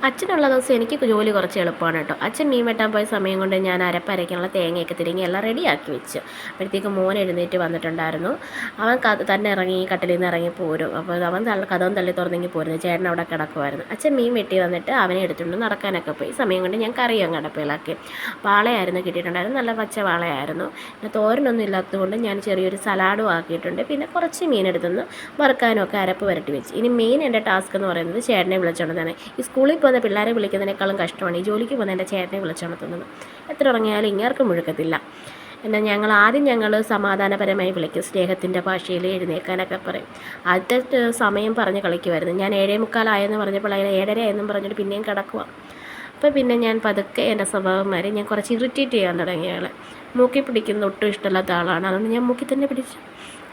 അച്ഛനുള്ള ദിവസം എനിക്ക് ജോലി കുറച്ച് എളുപ്പമാണ് കേട്ടോ. അച്ഛൻ മീൻ വെട്ടാൻ പോയ സമയം കൊണ്ട് ഞാൻ അരപ്പരയ്ക്കാനുള്ള തേങ്ങയൊക്കെ തിരിങ്ങി എല്ലാം റെഡിയാക്കി വെച്ച്. അപ്പോഴത്തേക്ക് മോൻ എഴുന്നേറ്റ് വന്നിട്ടുണ്ടായിരുന്നു. അവൻ തന്നെ ഇറങ്ങി കട്ടിലിൽ നിന്ന് ഇറങ്ങി പോരും. അപ്പോൾ അവൻ കഥവും തള്ളി തുറന്നെങ്കിൽ പോരുന്നു. ചേട്ടൻ അവിടെ കിടക്കുമായിരുന്നു. അച്ഛൻ മീൻ വെട്ടി വന്നിട്ട് അവനെ എടുത്തുകൊണ്ട് നടക്കാനൊക്കെ പോയി. സമയം കൊണ്ട് ഞാൻ കറിയും കടപ്പിലാക്കി. വാളയായിരുന്നു കിട്ടിയിട്ടുണ്ടായിരുന്നു, നല്ല പച്ച വാളയായിരുന്നു. പിന്നെ തോരനൊന്നും ഇല്ലാത്തതുകൊണ്ട് ഞാൻ ചെറിയൊരു സലാഡും ആക്കിയിട്ടുണ്ട്. പിന്നെ കുറച്ച് മീൻ എടുത്തുനിന്ന് വറുക്കാനും ഒക്കെ അരപ്പ് വരട്ടി വെച്ച്. ഇനി മെയിൻ എൻ്റെ ടാസ്ക് എന്ന് പറയുന്നത് ചേട്ടനെ വിളിച്ചുകൊണ്ടുതന്നെ. ഈ സ്കൂളിൽ പോകുന്ന പിള്ളേരെ വിളിക്കുന്നതിനേക്കാളും കഷ്ടമാണ് ഈ ജോലിക്ക് പോകുന്ന എൻ്റെ ചേട്ടനെ വിളിച്ചുണർത്തുന്നത്. എത്ര ഉറങ്ങിയാലും ഇങ്ങേർക്ക് മുഴുക്കത്തില്ല. എന്നാൽ ഞങ്ങൾ സമാധാനപരമായി വിളിക്കും, സ്നേഹത്തിൻ്റെ ഭാഷയിൽ എഴുന്നേൽക്കാനൊക്കെ പറയും. ആദ്യത്തെ സമയം പറഞ്ഞ് കളിക്കുമായിരുന്നു. ഞാൻ 7:45 പറഞ്ഞപ്പോൾ അതിന് 7:30 എന്നും പറഞ്ഞിട്ട് പിന്നെയും കിടക്കുക. അപ്പോൾ പിന്നെ ഞാൻ പതുക്കെ എൻ്റെ സ്വഭാവം മാറി. ഞാൻ കുറച്ച് ഇറിറ്റേറ്റ് ചെയ്യാൻ തുടങ്ങി അയാളെ. മൂക്കി പിടിക്കുന്നത് ഒട്ടും ഇഷ്ടമില്ലാത്ത ആളാണ്. അതുകൊണ്ട് ഞാൻ മൂക്കി തന്നെ പിടിച്ചു.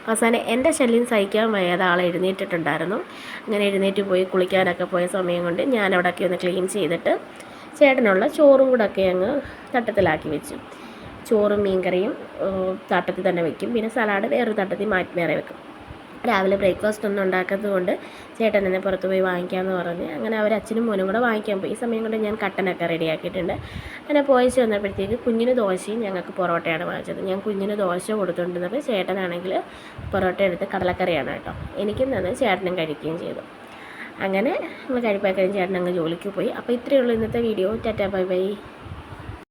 അവസാനം എൻ്റെ ശല്യം സഹിക്കാൻ വയ്യാതെ ആൾ എഴുന്നേറ്റിട്ടുണ്ടായിരുന്നു. അങ്ങനെ എഴുന്നേറ്റ് പോയി കുളിക്കാനൊക്കെ പോയ സമയം കൊണ്ട് ഞാൻ അവിടെയൊക്കെ ഒന്ന് ക്ലീൻ ചെയ്തിട്ട് ചേട്ടനുള്ള ചോറും കൂടെ ഒക്കെ അങ്ങ് തട്ടത്തിലാക്കി വെച്ചു. ചോറും മീൻകറിയും തട്ടത്തിൽ തന്നെ വെക്കും. പിന്നെ സലാഡ് വേറൊരു തട്ടത്തിൽ മാറ്റി വേറെ വെക്കും. രാവിലെ ബ്രേക്ക്ഫാസ്റ്റ് ഒന്നും ഉണ്ടാക്കാത്തത് കൊണ്ട് ചേട്ടൻ എന്നെ പുറത്ത് പോയി വാങ്ങിക്കാമെന്ന് പറഞ്ഞ് അങ്ങനെ അവർ അച്ഛനും മോനും കൂടെ വാങ്ങിക്കാൻ പോയി. ഈ സമയം കൊണ്ട് ഞാൻ കട്ടനൊക്കെ റെഡിയാക്കിയിട്ടുണ്ട്. അങ്ങനെ പോയിച്ച് വന്നപ്പോഴത്തേക്ക് കുഞ്ഞിന് ദോശയും ഞങ്ങൾക്ക് പൊറോട്ടയാണ് വാങ്ങിച്ചത്. ഞാൻ കുഞ്ഞിന് ദോശ കൊടുത്തുകൊണ്ടിരുന്നപ്പോൾ ചേട്ടനാണെങ്കിൽ പൊറോട്ട എടുത്ത് കടലക്കറിയാണ് കേട്ടോ. എനിക്കും തന്നെ ചേട്ടനും കഴിക്കുകയും ചെയ്തു. അങ്ങനെ നമ്മൾ കഴിപ്പായി കഴിഞ്ഞ് ചേട്ടൻ അങ്ങ് ജോലിക്ക് പോയി. അപ്പോൾ ഇത്രയേ ഉള്ളൂ ഇന്നത്തെ വീഡിയോ. Tata bye bye.